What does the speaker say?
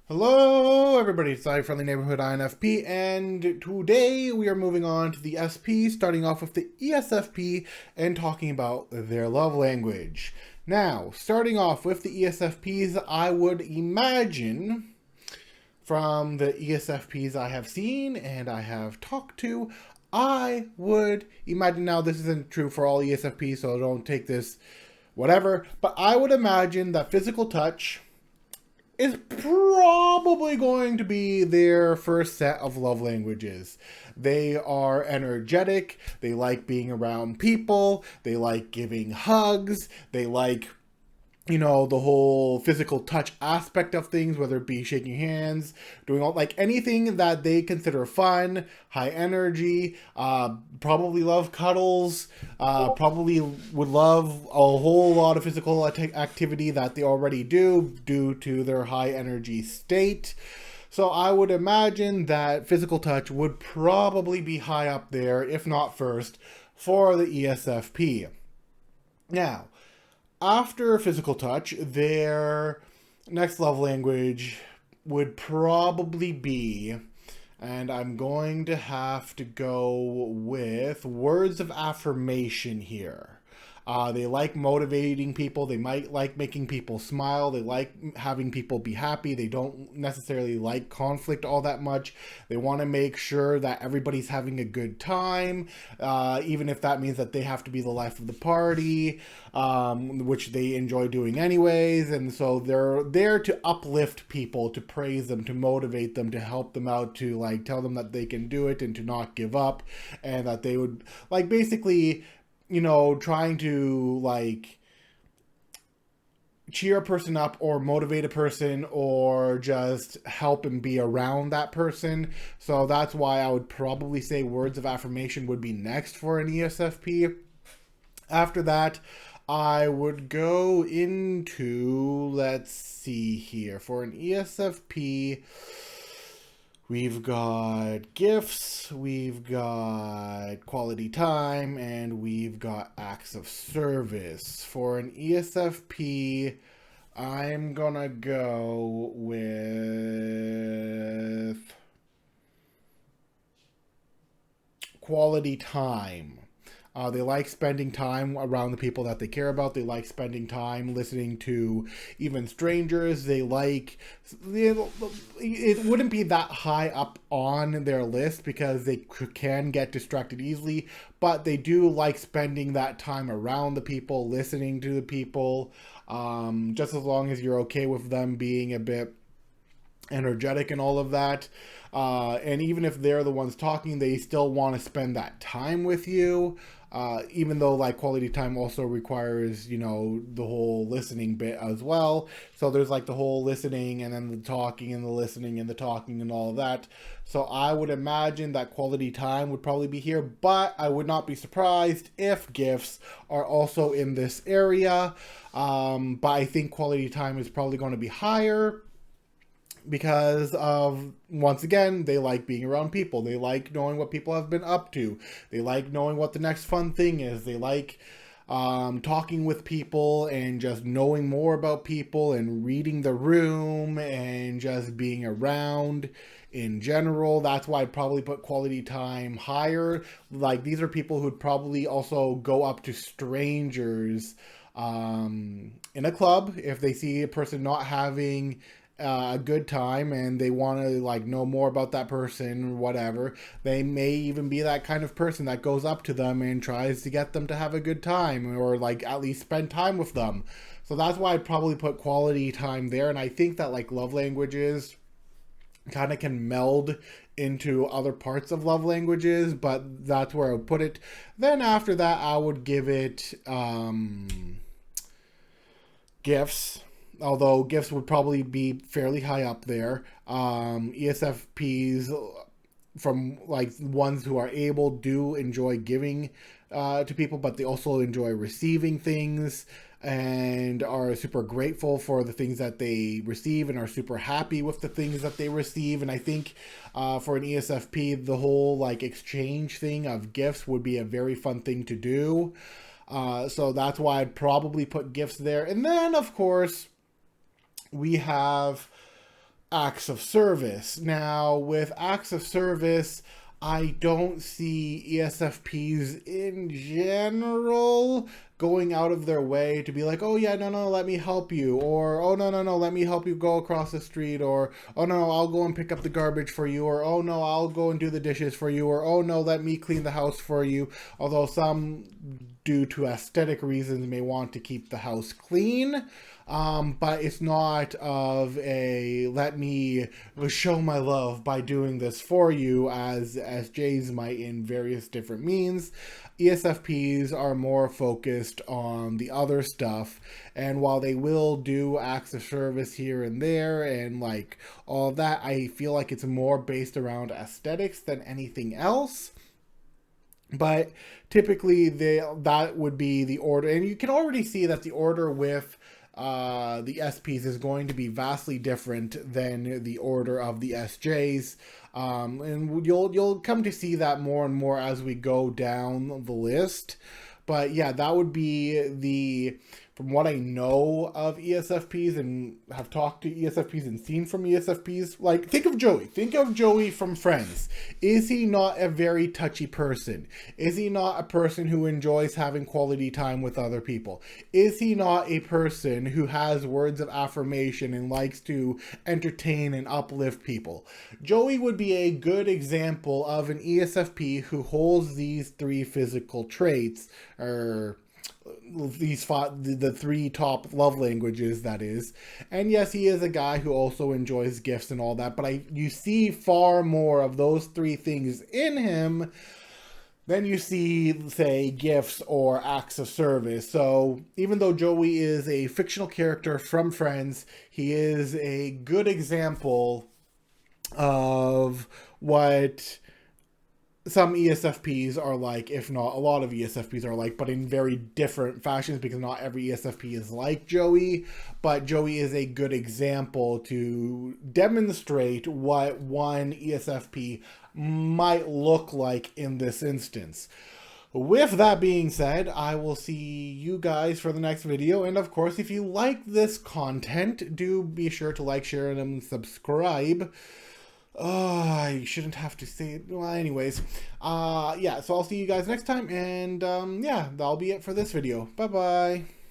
Hello everybody, it's I Friendly Neighborhood INFP, and today we are moving on to the SP, starting off with the ESFP and talking about their love language. Now, starting off with the ESFPs, I would imagine from the ESFPs I have seen and I have talked to, I would imagine, now this isn't true for all ESFPs, so don't take this whatever, but I would imagine that physical touch is probably going to be their first set of love languages. They are energetic, they like being around people, they like giving hugs, they like, the whole physical touch aspect of things, whether it be shaking hands, doing all, like anything that they consider fun, high energy, probably love cuddles, probably would love a whole lot of physical activity that they already do due to their high energy state. So I would imagine that physical touch would probably be high up there, if not first, for the ESFP. Now, after physical touch, their next love language would probably be, and I'm going to have to go with words of affirmation here. They like motivating people. They might like making people smile. They like having people be happy. They don't necessarily like conflict all that much. They want to make sure that everybody's having a good time, even if that means that they have to be the life of the party, which they enjoy doing anyways. And so they're there to uplift people, to praise them, to motivate them, to help them out, to like tell them that they can do it and to not give up, and that they would like basically, trying to like cheer a person up or motivate a person or just help and be around that person. So that's why I would probably say words of affirmation would be next for an ESFP. After that, I would go into, let's see here, for an ESFP, we've got gifts, we've got quality time, and we've got acts of service. For an ESFP, I'm gonna go with quality time. They like spending time around the people that they care about. They like spending time listening to even strangers. It wouldn't be that high up on their list because they can get distracted easily, but they do like spending that time around the people, listening to the people, just as long as you're okay with them being a bit energetic and all of that. And even if they're the ones talking, they still want to spend that time with you. Even though like quality time also requires, the whole listening bit as well. So there's like the whole listening and then the talking and the listening and the talking and all of that. So I would imagine that quality time would probably be here, but I would not be surprised if gifts are also in this area. But I think quality time is probably going to be higher, because of, once again, they like being around people. They like knowing what people have been up to. They like knowing what the next fun thing is. They like talking with people and just knowing more about people and reading the room and just being around in general. That's why I'd probably put quality time higher. Like, these are people who'd probably also go up to strangers in a club if they see a person not having a good time and they want to like know more about that person, whatever. They may even be that kind of person that goes up to them and tries to get them to have a good time, or like at least spend time with them. So that's why I'd probably put quality time there. And I think that like love languages kind of can meld into other parts of love languages, but that's where I would put it. Then after that, I would give it gifts, although gifts would probably be fairly high up there. ESFPs, from like ones who are able, do enjoy giving to people, but they also enjoy receiving things and are super grateful for the things that they receive and are super happy with the things that they receive. And I think for an ESFP, the whole like exchange thing of gifts would be a very fun thing to do. So that's why I'd probably put gifts there. And then, of course, we have acts of service. Now, with acts of service, I don't see ESFPs in general going out of their way to be like, oh yeah, no, let me help you, or oh no, let me help you go across the street, or oh no, I'll go and pick up the garbage for you, or oh no, I'll go and do the dishes for you, or oh no, let me clean the house for you. Although some, due to aesthetic reasons, may want to keep the house clean. But it's not of a let me show my love by doing this for you as J's might in various different means. ESFPs are more focused on the other stuff, and while they will do acts of service here and there and like all of that, I feel like it's more based around aesthetics than anything else. But typically that would be the order, and you can already see that the order with the SPs is going to be vastly different than the order of the SJs, and you'll come to see that more and more as we go down the list. But yeah, that would be the, from what I know of ESFPs and have talked to ESFPs and seen from ESFPs, like think of Joey. Think of Joey from Friends. Is he not a very touchy person? Is he not a person who enjoys having quality time with other people? Is he not a person who has words of affirmation and likes to entertain and uplift people? Joey would be a good example of an ESFP who holds these three physical traits, or the three top love languages, that is. And yes, he is a guy who also enjoys gifts and all that, but you see far more of those three things in him than you see, say, gifts or acts of service. So even though Joey is a fictional character from Friends, he is a good example of what some ESFPs are like, if not a lot of ESFPs are like, but in very different fashions, because not every ESFP is like Joey. But Joey is a good example to demonstrate what one ESFP might look like in this instance. With that being said, I will see you guys for the next video. And of course, if you like this content, do be sure to like, share, and subscribe. I shouldn't have to say it. Well, anyways, yeah, so I'll see you guys next time, and yeah, that'll be it for this video. Bye-bye.